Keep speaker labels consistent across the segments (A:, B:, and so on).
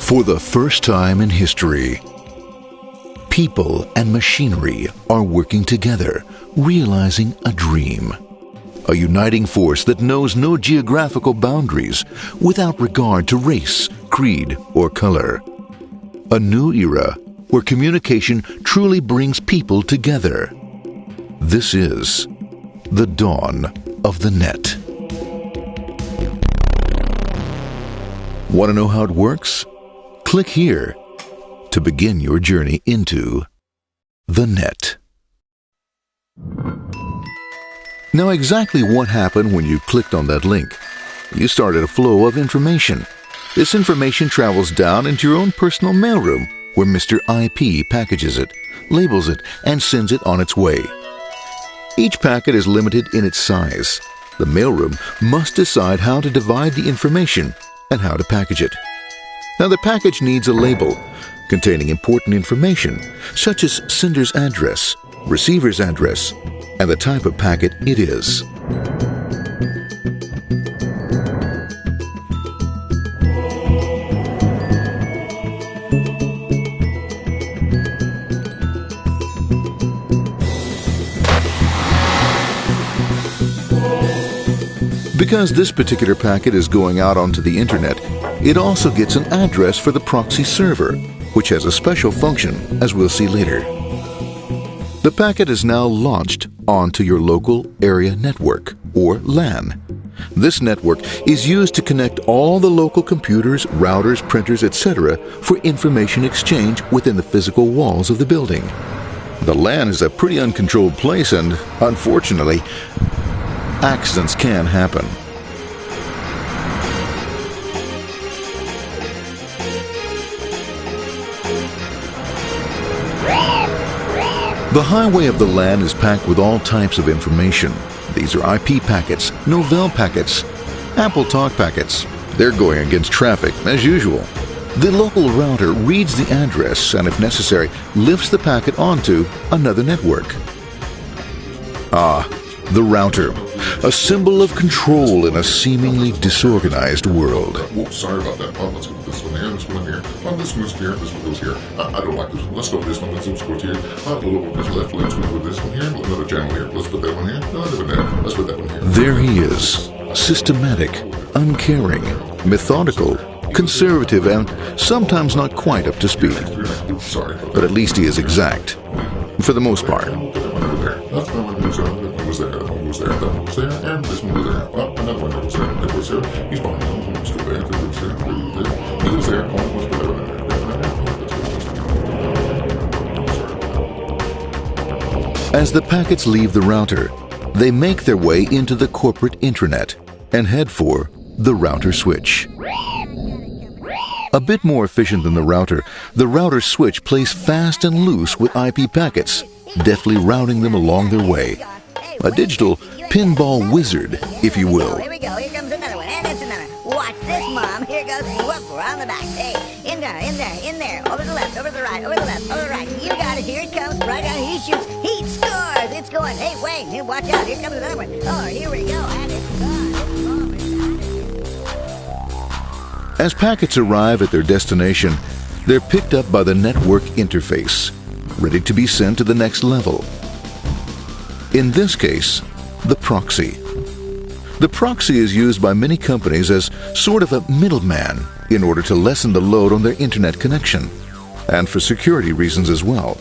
A: For the first time in history, people and machinery are working together, realizing a dream. A uniting force that knows no geographical boundaries without regard to race, creed, or color. A new era where communication truly brings people together. This is the dawn of the net. Want to know how it works? Click here to begin your journey into the net. Now, exactly what happened when you clicked on that link? You started a flow of information. This information travels down into your own personal mailroom, where Mr. IP packages it, labels it, and sends it on its way. Each packet is limited in its size. The mailroom must decide how to divide the information and how to package it. Now, the package needs a label containing important information, such as sender's address, receiver's address, and the type of packet it is. Because this particular packet is going out onto the internet, it also gets an address for the proxy server, which has a special function, as we'll see later. The packet is now launched onto your local area network, or LAN. This network is used to connect all the local computers, routers, printers, etc. for information exchange within the physical walls of the building. The LAN is a pretty uncontrolled place, and unfortunately, accidents can happen. The highway of the LAN is packed with all types of information. These are IP packets, Novell packets, Apple Talk packets. They're going against traffic, as usual. The local router reads the address and, if necessary, lifts the packet onto another network. The router, a symbol of control in a seemingly disorganized world.
B: Whoops, sorry about that. Let's go with this one here, this one here. This one goes here, this one goes here. I don't like this one. Let's go with this one. Let's go here. A little bit this left. Let's go with this one here. Another channel here. Let's put that one here. Let's put that one here.
A: There he is, systematic, uncaring, methodical, conservative, and sometimes not quite up to speed.
B: Sorry.
A: But at least he is exact, for the most part.
B: That's the one goes there. That one goes there. That one goes there. That one goes there. And this one goes there. Oh, another one goes there. That goes there. He's fine. Let's go there. That goes there. He goes there. Oh, let's put that one there. As the packets leave the router, they make their way into the corporate intranet and head for the router switch. A bit more efficient than the router switch plays fast and loose with IP packets, deftly routing them along their way. A digital pinball wizard, if you will.
C: Here we go. Here comes another one. And it's another. Watch this, Mom. Here goes. Whoop, we're on the back. Hey, in there, in there, in there. Over the left, over the right, over the left, over the right. You got it. Here it comes. Right out. He shoots. He scores. It's going. Hey, wait. Hey, watch out. Here comes another one. Oh, here we go. And it's gone.
A: As packets arrive at their destination, they're picked up by the network interface, ready to be sent to the next level. In this case, the proxy. The proxy is used by many companies as sort of a middleman in order to lessen the load on their internet connection, and for security reasons as well.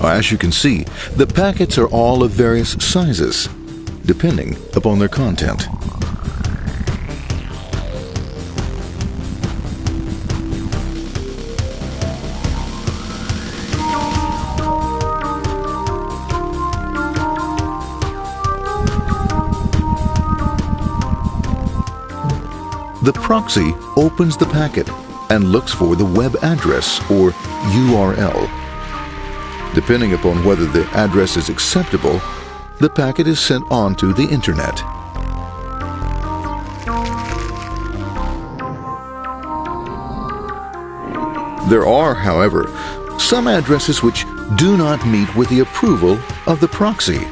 A: As you can see, the packets are all of various sizes, depending upon their content. The proxy opens the packet and looks for the web address, or URL. Depending upon whether the address is acceptable, the packet is sent on to the internet. There are, however, some addresses which do not meet with the approval of the proxy,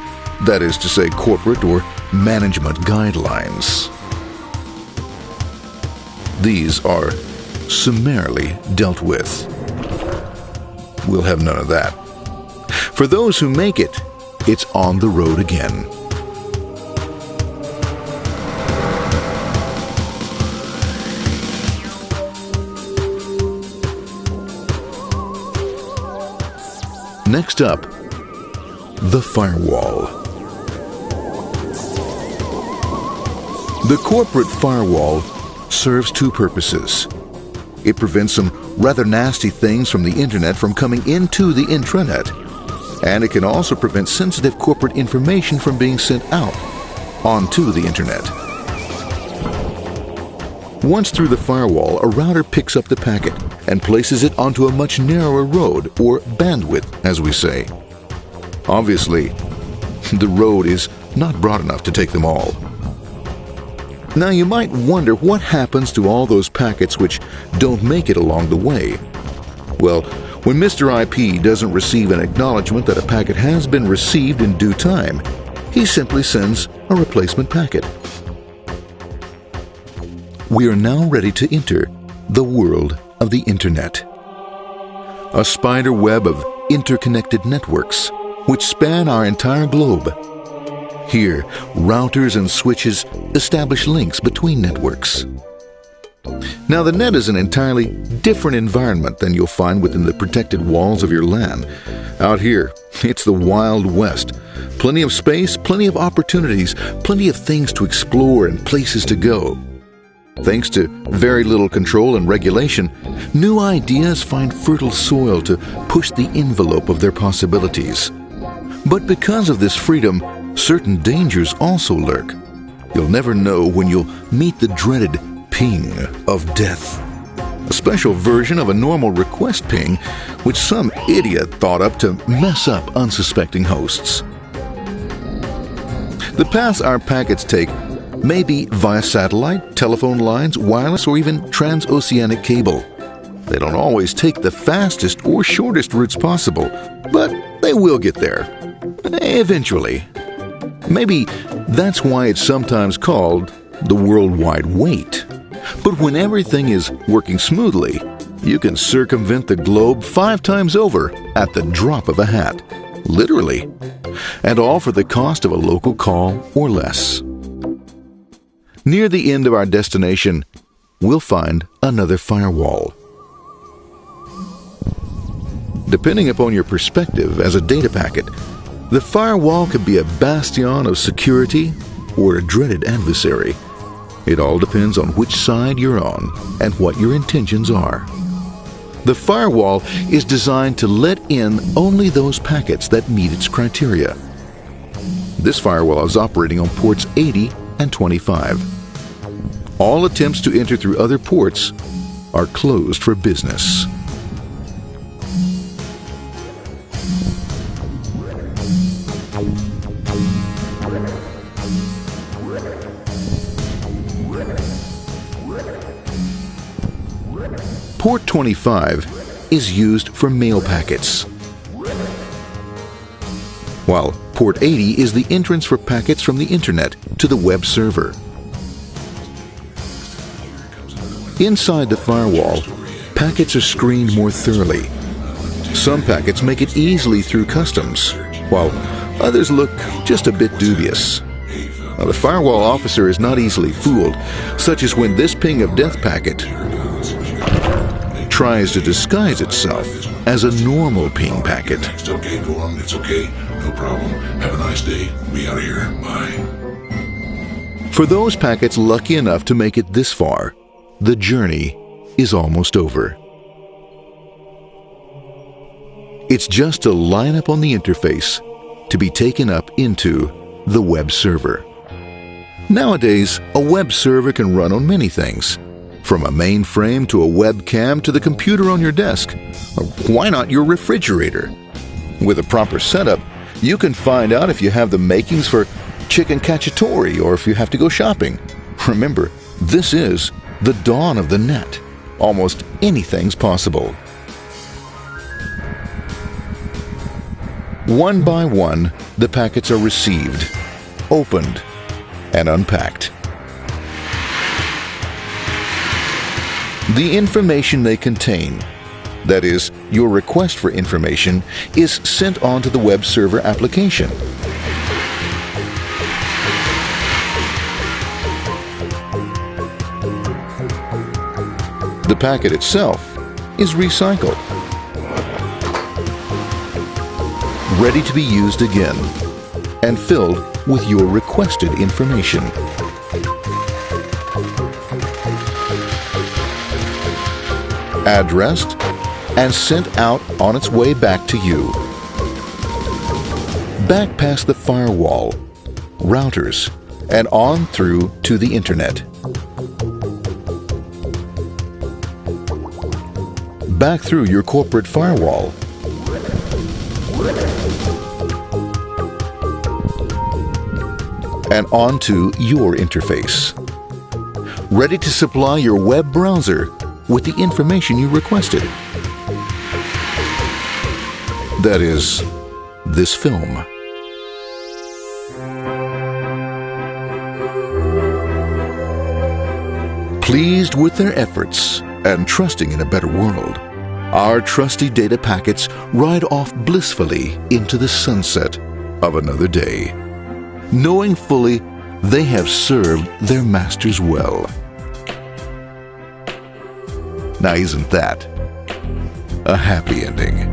A: that is to say, corporate or management guidelines.
B: These are summarily dealt with. We'll have none of that. For those who make it, it's on the road again. Next up, the firewall. The corporate firewall serves two purposes. It prevents some rather nasty things from the internet from coming into the intranet, and it can also prevent sensitive corporate information from being sent out onto the internet. Once through the firewall, a router picks up the packet and places it onto a much narrower road, or bandwidth, as we say. Obviously, the road is not broad enough to take them all. Now you might wonder what happens to all those packets which don't make it along the way. Well, when Mr. IP doesn't receive an acknowledgement that a packet has been received in due time, he simply sends a replacement packet. We are now ready to enter the world of the Internet. A spider web of interconnected networks which span our entire globe. Here, routers and switches establish links between networks. Now, the net is an entirely different environment than you'll find within the protected walls of your LAN. Out here, it's the Wild West. Plenty of space, plenty of opportunities, plenty of things to explore and places to go. Thanks to very little control and regulation, new ideas find fertile soil to push the envelope of their possibilities. But because of this freedom, certain dangers also lurk. You'll never know when you'll meet the dreaded ping of death. A special version of a normal request ping, which some idiot thought up to mess up unsuspecting hosts. The paths our packets take may be via satellite, telephone lines, wireless, or even transoceanic cable. They don't always take the fastest or shortest routes possible, but they will get there. Eventually. Maybe that's why it's sometimes called the worldwide wait. But when everything is working smoothly, you can circumvent the globe 5 times over at the drop of a hat. Literally. And all for the cost of a local call or less. Near the end of our destination, we'll find another firewall. Depending upon your perspective as a data packet, the firewall could be a bastion of security or a dreaded adversary. It all depends on which side you're on and what your intentions are. The firewall is designed to let in only those packets that meet its criteria. This firewall is operating on ports 80 and 25. All attempts to enter through other ports are closed for business. Port 25 is used for mail packets, while Port 80 is the entrance for packets from the Internet to the web server. Inside the firewall, packets are screened more thoroughly. Some packets make it easily through customs, while others look just a bit dubious. Now, the firewall officer is not easily fooled, such as when this ping of death packet tries to disguise itself as a normal ping packet.
D: It's okay, go on, it's okay, no problem. Have a nice day. We out of here. Bye.
B: For those packets lucky enough to make it this far, the journey is almost over. It's just a line up on the interface to be taken up into the web server. Nowadays, a web server can run on many things, from a mainframe to a webcam to the computer on your desk, or why not your refrigerator? With a proper setup, you can find out if you have the makings for chicken cacciatore or if you have to go shopping. Remember, this is the dawn of the net. Almost anything's possible. One by one, the packets are received, opened, and unpacked. The information they contain, that is, your request for information, is sent on to the web server application. The packet itself is recycled, ready to be used again, and filled with your requested information. Addressed and sent out on its way back to you. Back past the firewall, routers, and on through to the internet. Back through your corporate firewall. And onto your interface. Ready to supply your web browser with the information you requested. That is, this film. Pleased with their efforts and trusting in a better world, our trusty data packets ride off blissfully into the sunset of another day, knowing fully they have served their masters well. Now, isn't that a happy ending?